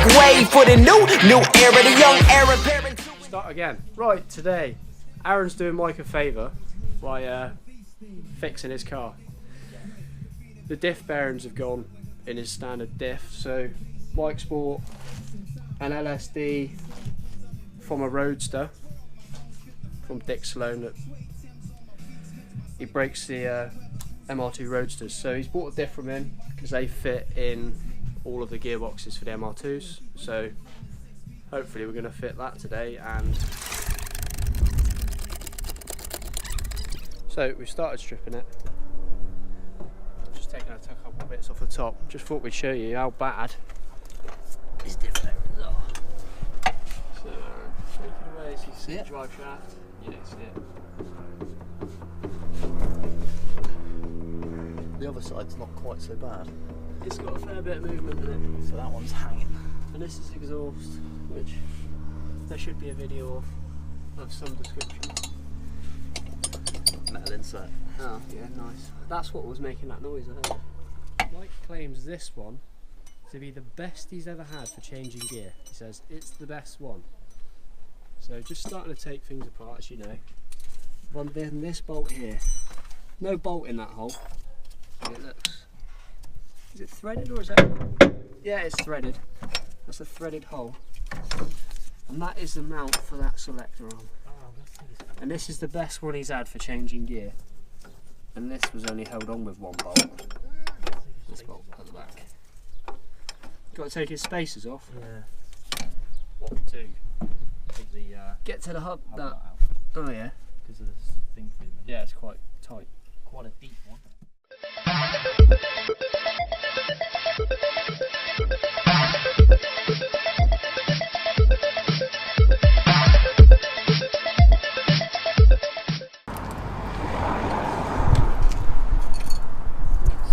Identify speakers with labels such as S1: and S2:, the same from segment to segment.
S1: make way for the new era, the young era. Parents.
S2: Start again. Right, today, Aaron's doing Mike a favour by fixing his car. The diff bearings have gone in his standard diff, so Mike's bought an LSD from a roadster from Dick Sloan that he breaks the MR2 roadsters. So he's bought a diff from him because they fit in all of the gearboxes for the MR2s. So hopefully we're going to fit that today. And so we started stripping it. Just taking a couple bits off the top. Just thought we'd show you how bad these diff bearings are. So take it away so you see the drive shaft. Yeah, see it.
S3: The other side's not quite so bad.
S2: It's got a fair bit of movement in it.
S3: So that one's hanging.
S2: And this is exhaust, which there should be a video of some description.
S3: Metal insert.
S2: Oh, yeah, nice. That's what was making that noise, I heard. Mike claims this one to be the best he's ever had for changing gear. He says it's the best one. So just starting to take things apart, as you know. Run this bolt here. No bolt in that hole. And it looks... Is it threaded or is that... Yeah, it's threaded. That's a threaded hole. And that is the mount for that selector arm. And this is the best one he's had for changing gear. And this was only held on with one bolt. This bolt at the back. Got to take his spacers off.
S3: Yeah. What, two? Take the
S2: Get to the hub.
S3: hub
S2: That.
S3: nut out
S2: Oh yeah.
S3: because of this thing through there.
S2: Yeah, it's quite tight.
S3: Quite a deep one.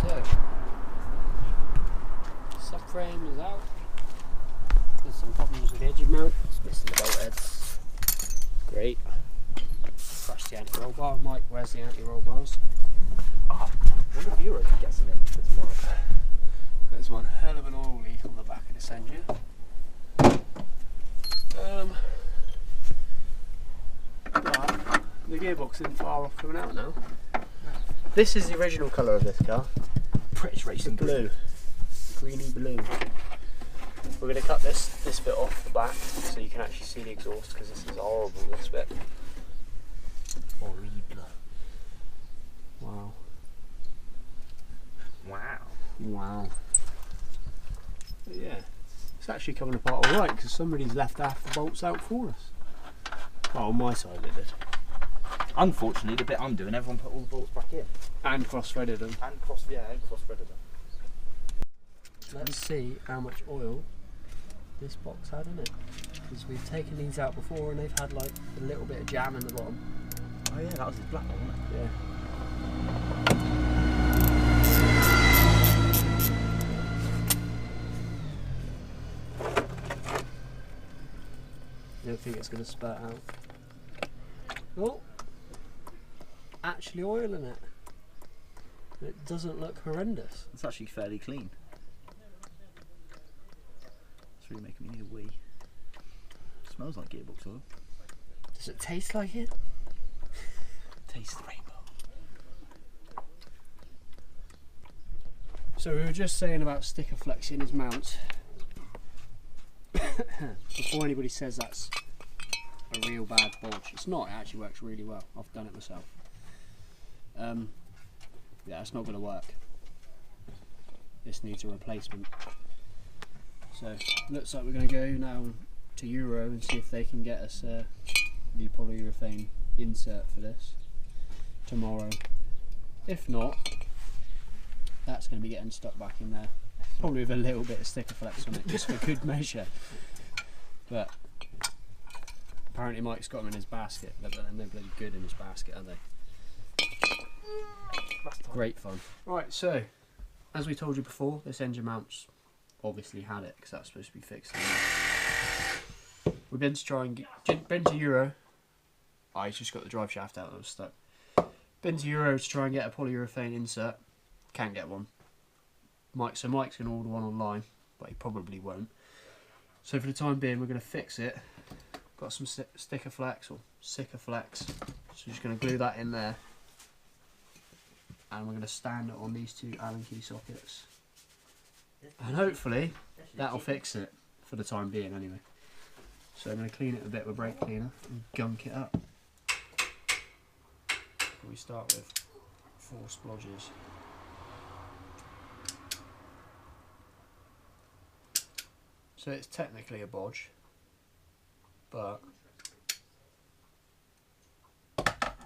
S2: So, subframe is out. There's some problems with the edge mount. It's missing the bolt heads. Great. Crushed the anti-roll bar. Mike, where's the anti-roll bars?
S3: I wonder if Euro can get some in for tomorrow.
S2: There's one hell of an oil leak on the back of this engine. But the gearbox isn't far off coming out now. This is the original colour of this car.
S3: British racing
S2: Blue. Greeny blue. We're going to cut this bit off the back so you can actually see the exhaust, because this is horrible, this bit.
S3: Horrible.
S2: Wow.
S3: Wow.
S2: Wow. But yeah, it's actually coming apart alright because somebody's left half the bolts out for us. Well, on my side it did.
S3: Unfortunately, the bit I'm doing, everyone put all the bolts back in.
S2: And cross-threaded them.
S3: And cross-threaded them.
S2: Let's see how much oil this box had in it. Because we've taken these out before and they've had like a little bit of jam in the bottom.
S3: Oh yeah, that was his black one, wasn't it?
S2: Yeah. I don't think it's going to spurt out. Oh! Actually oil in it. It doesn't look horrendous.
S3: It's actually fairly clean. It's really making me need a wee. It smells like gearbox oil.
S2: Does it taste like it?
S3: Taste the rainbow.
S2: So we were just saying about sticker flexing his mounts. Before anybody says that's a real bad bodge, it's not. It actually works really well. I've done it myself. Yeah, it's not going to work. This needs a replacement. So looks like we're going to go now to Euro and see if they can get us the polyurethane insert for this tomorrow. If not, that's going to be getting stuck back in there. Probably with a little bit of sticker flex on it, just for good measure. But apparently Mike's got them in his basket, but they're no bloody good in his basket, are they? Great fun. Right, so as we told you before, this engine mount's obviously had it because that's supposed to be fixed. We've been to try and been to Euro. I just got the drive shaft out that was stuck. Been to Euro to try and get a polyurethane insert. Can't get one. Mike's going to order one online, but he probably won't. So for the time being, we're going to fix it. Got some sticker flex or Sicker flex. So we're just going to glue that in there. And we're going to stand it on these two Allen key sockets. And hopefully that'll fix it for the time being anyway. So I'm going to clean it a bit with brake cleaner and gunk it up. We start with 4 splodges. So it's technically a bodge, but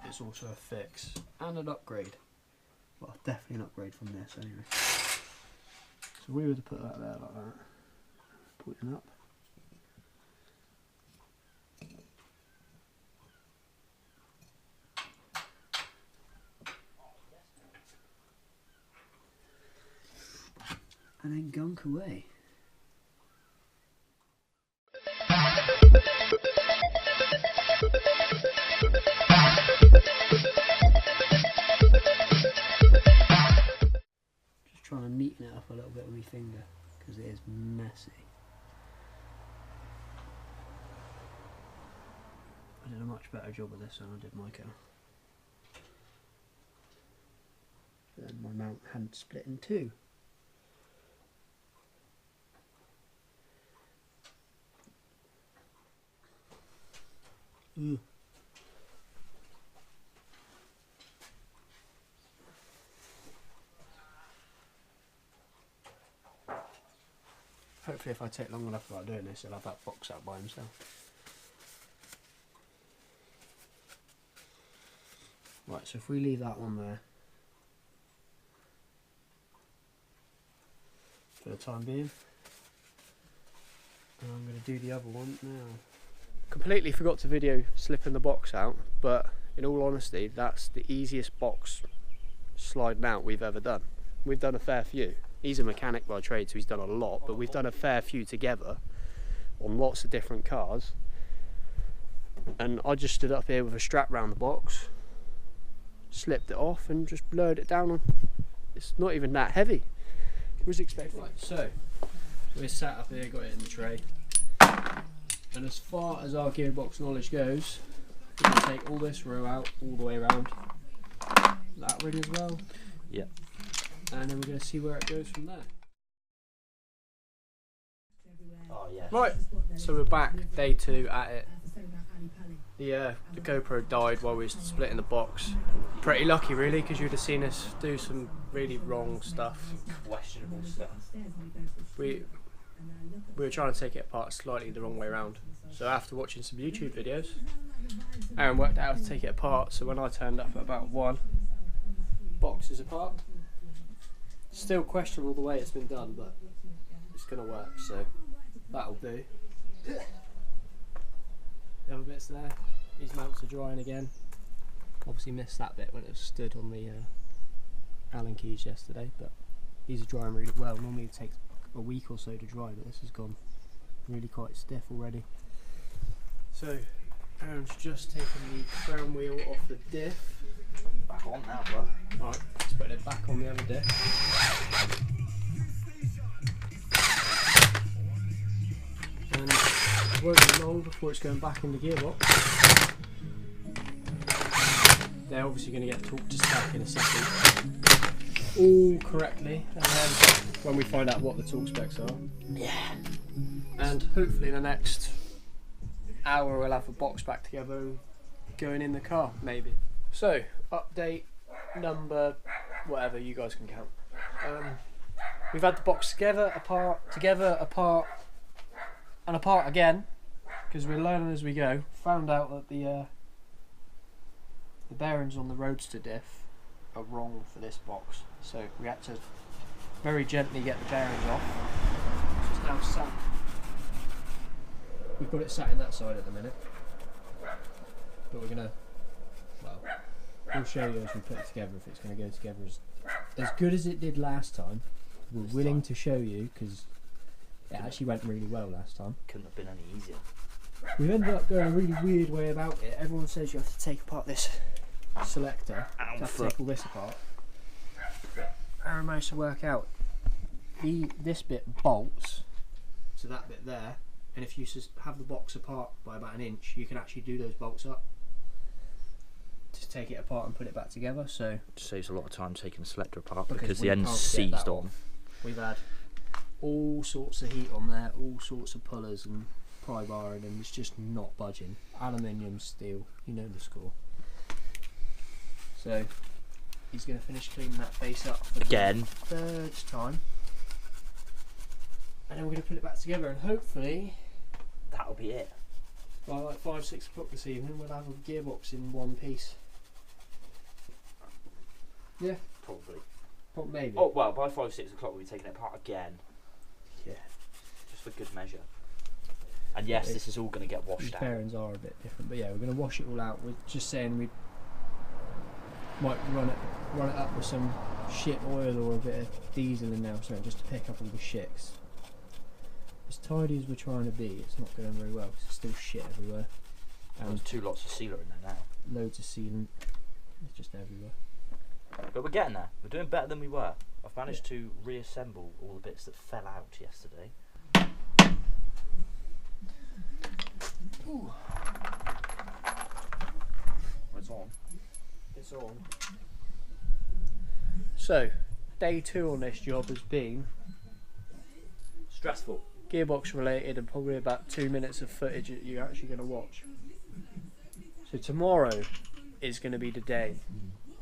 S2: it's also a fix and an upgrade. Well, definitely an upgrade from this anyway. So we were to put that there like that, pointing up. And then gunk away. Just trying to neaten it up a little bit with my finger because it is messy. I did a much better job of this than I did Mk2. Then my mount hadn't split in 2. Ugh. Hopefully if I take long enough about doing this, he'll have that box out by himself. Right, so if we leave that one there for the time being, and I'm going to do the other one now. Completely forgot to video slipping the box out, but in all honesty, that's the easiest box sliding out we've ever done. We've done a fair few. He's a mechanic by trade, so he's done a lot, but we've done a fair few together on lots of different cars. And I just stood up here with a strap round the box, slipped it off and just blurred it down on. It's not even that heavy. I was expecting. Right, so we're sat up here, got it in the tray. And as far as our gearbox knowledge goes, we're going to take all this row out all the way around. That ring as well.
S3: Yep.
S2: And then we're going to see where it goes from there.
S3: Oh yeah.
S2: Right, so we're back, day 2 at it. The GoPro died while we were splitting the box. Pretty lucky really, because you'd have seen us do some really wrong stuff.
S3: Questionable stuff.
S2: We were trying to take it apart slightly the wrong way around. So after watching some YouTube videos, Aaron worked out how to take it apart. So when I turned up at about 1, boxes apart. Still questionable the way it's been done, but it's going to work, so that'll do. The other bits there, these mounts are drying again. Obviously missed that bit when it was stood on the Allen keys yesterday, but these are drying really well. Normally it takes a week or so to dry, but this has gone really quite stiff already. So Aaron's just taken the crown wheel off the diff.
S3: Back on now, bro.
S2: Alright, let's put it back on the other diff. And it won't be long before it's going back in the gearbox. They're obviously going to get torqued to spec in a second. All correctly, and then when we find out what the torque specs are.
S3: Yeah.
S2: And hopefully in the next hour we'll have the box back together and going in the car, maybe. So, update number, whatever, you guys can count. We've had the box together, apart, and apart again, because we're learning as we go. Found out that the bearings on the roadster diff are wrong for this box, so we had to very gently get the bearings off. It's now sat. We've got it sat in that side at the minute, but we're gonna, well, we'll show you as we put it together if it's going to go together as good as it did last time. We're willing to show you because it actually went really well last time.
S3: Couldn't have been any easier.
S2: We've ended up going a really weird way about it. Everyone says you have to take apart this selector, you have to take all this apart. Aaron managed to work out this bit bolts to that bit there, and if you have the box apart by about 1 inch, you can actually do those bolts up to take it apart and put it back together. So
S3: it saves a lot of time taking the selector apart
S2: because
S3: because
S2: we
S3: the end's
S2: can't get that
S3: seized
S2: off.
S3: on.
S2: We've had all sorts of heat on there, all sorts of pullers and pry barring, and it's just not budging. Aluminium, steel, you know the score. So he's going to finish cleaning that face up for
S3: Again.
S2: the 3rd time, and then we're going to put it back together, and hopefully
S3: That'll be it.
S2: by like 5-6 o'clock this evening we'll have a gearbox in one piece. Yeah,
S3: Probably.
S2: maybe.
S3: Oh well, by 5-6 o'clock we'll be taking it apart again.
S2: Yeah.
S3: Just for good measure. And yes, this is all going to get
S2: These
S3: washed out.
S2: bearings are a bit different, but yeah, we're going to wash it all out. We're just saying we might run it up with some shit oil or a bit of diesel in there or something, just to pick up all the shits. As tidy as we're trying to be, it's not going very well because there's still shit everywhere.
S3: There's
S2: And
S3: 2 lots of sealer in there now.
S2: loads of sealant. It's just everywhere.
S3: But we're getting there. We're doing better than we were. I've managed to reassemble all the bits that fell out yesterday. Ooh. It's on.
S2: It's on. So, day 2 on this job has been
S3: Stressful.
S2: gearbox related and probably about 2 minutes of footage that you're actually going to watch. So tomorrow is going to be the day.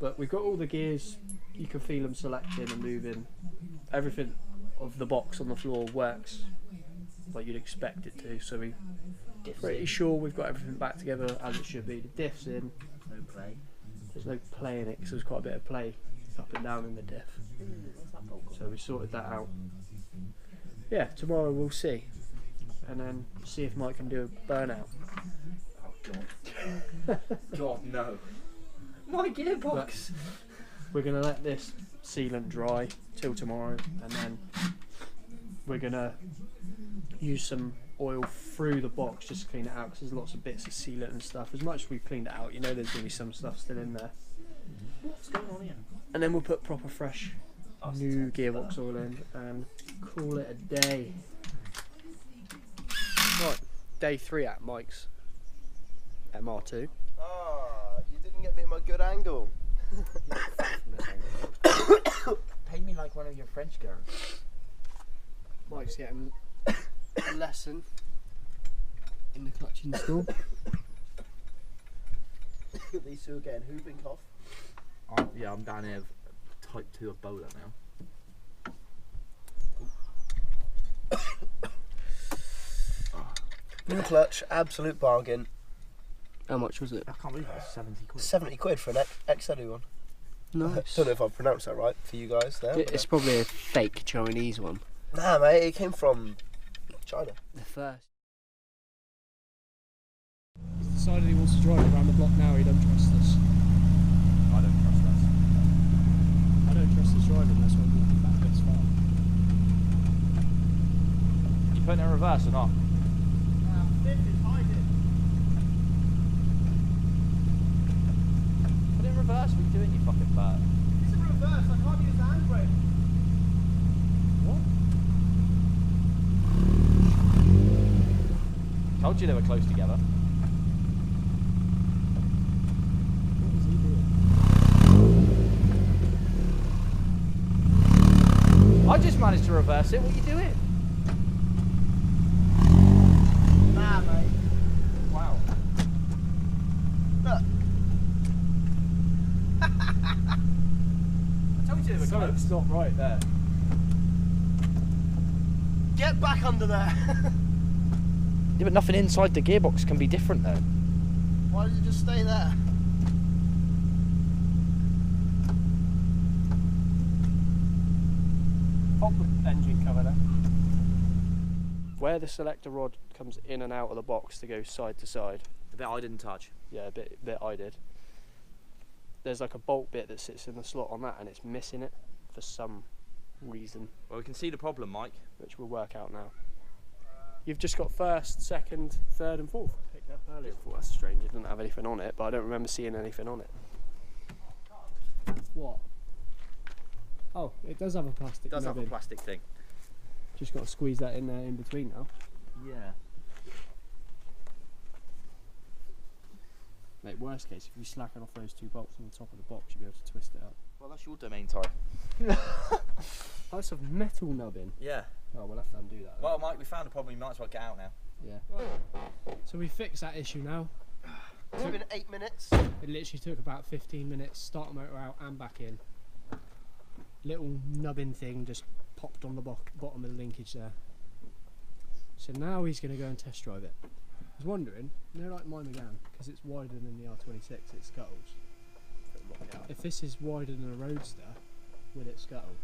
S2: But we've got all the gears, you can feel them selecting and moving. Everything of the box on the floor works like you'd expect it to, so we're pretty sure we've got everything back together as it should be. The diff's in.
S3: No play.
S2: There's no play in it because there's quite a bit of play up and down in the diff. So we sorted that out. Yeah, tomorrow we'll see. And then see if Mike can do a burnout.
S3: Oh god. God no. My gearbox.
S2: We're going to let this sealant dry till tomorrow, and then we're going to use some oil through the box just to clean it out because there's lots of bits of sealant and stuff. As much as we've cleaned it out, you know there's going to be some stuff still in there.
S3: What's going on here?
S2: And then we'll put proper fresh new gearbox oil in and call it a day. Right, day 3 at Mike's MR2.
S1: Ah, you didn't get me my good angle.
S3: Pay me like one of your French girls.
S2: Mike's getting a lesson in the clutch install.
S1: These two are getting whooping cough.
S3: Yeah, I'm down here type 2 Ebola now.
S1: New clutch, absolute bargain.
S2: How much was it?
S3: I can't believe that's 70 quid.
S1: 70 quid for an XW one.
S2: Nice.
S1: Don't know if I've pronounced that right for you guys there.
S2: It's probably a fake Chinese one.
S1: Nah, mate, it came from China.
S2: The first. He's decided he wants to drive around the block now. He don't trust us.
S3: I don't trust us.
S2: I don't trust us driving. That's why I'm walking back this far.
S3: You putting it in reverse or not?
S1: Diff is hiding.
S3: Put it in reverse. What are you doing, you fucking bird?
S1: It's in reverse, I can't use the handbrake.
S3: Told you they were close together.
S2: What is he doing?
S3: I just managed to reverse it. What are you doing?
S1: Nah, mate.
S3: Wow.
S1: Look.
S3: I told you they were close.
S2: It's not right there.
S1: Get back under there.
S3: Yeah, but nothing inside the gearbox can be different though.
S1: Why did you just stay there?
S2: Pop the engine cover there. Where the selector rod comes in and out of the box to go side to side.
S3: The bit I didn't touch.
S2: Yeah, a bit I did. There's like a bolt bit that sits in the slot on that and it's missing it for some reason,
S3: Well, we can see the problem, Mike.
S2: which we'll work out now. You've just got first, second, third and fourth. Picked up earlier. I thought that's strange, it didn't have anything on it, but I don't remember seeing anything on it. What? Oh, it does have a plastic
S3: It does have
S2: nub
S3: a
S2: in.
S3: plastic thing.
S2: Just got to squeeze that in there in between now.
S3: Yeah.
S2: Mate, worst case, if you slacken off those 2 bolts on the top of the box, you'll be able to twist it up.
S3: Well, that's your domain, Ty.
S2: That's of metal nubbing.
S3: Yeah.
S2: Oh, we'll have to undo that.
S3: Well, Mike, we found a problem. We might as well get out now.
S2: Yeah. So we fixed that issue now.
S4: It's been 8 minutes.
S2: It literally took about 15 minutes. Start the motor out and back in. Little nubbin thing just popped on the bottom of the linkage there. So now he's going to go and test drive it. I was wondering, you know, like my Megane, because it's wider than the R26, it scuttles. If this is wider than a roadster, will it scuttle?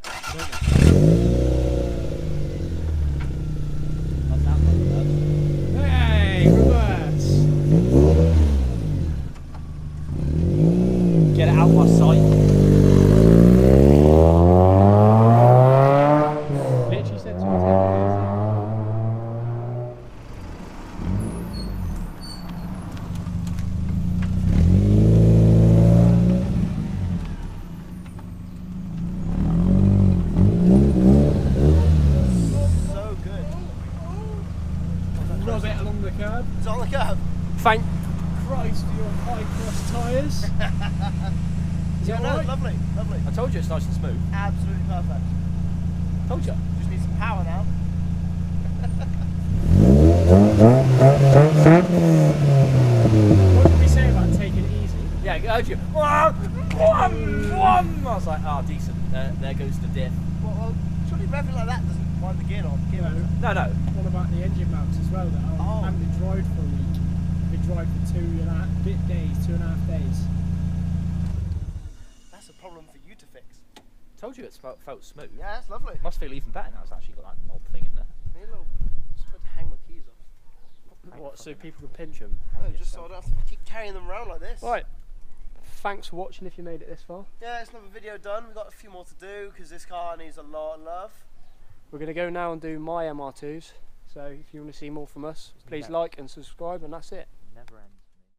S2: I don't know. Hey, reverse!
S3: Get it out my sight.
S2: Literally said to us, rub it along the curb.
S4: It's on the curb.
S2: Thank Christ for your high cross tyres. Is
S4: Yeah,
S2: that
S4: no,
S2: alright?
S4: lovely, lovely.
S3: I told you it's nice and smooth.
S4: Absolutely perfect.
S3: Told you.
S4: Just need some power now.
S2: What did we say about taking it easy?
S3: Yeah, I heard you. I was like, ah, decent. There goes the diff.
S4: Well, surely revving like that doesn't wind the gear on.
S3: No, no.
S2: What about the engine mounts as well that haven't been dried for a week? Been dried for 2.5 days.
S4: That's a problem for you to fix.
S3: Told you it felt smooth.
S4: Yeah, that's lovely.
S3: Must feel even better now. It's actually got that knob thing in there.
S4: Need a little. Just to hang my keys off.
S2: What, so people can pinch them?
S4: No, just so I don't have to keep carrying them around like this.
S2: Right. Thanks for watching if you made it this far.
S4: Yeah, it's another video done. We've got a few more to do because this car needs a lot of love.
S2: We're going to go now and do my MR2s. So if you want to see more from us, please like and subscribe, and that's it.
S3: Never end.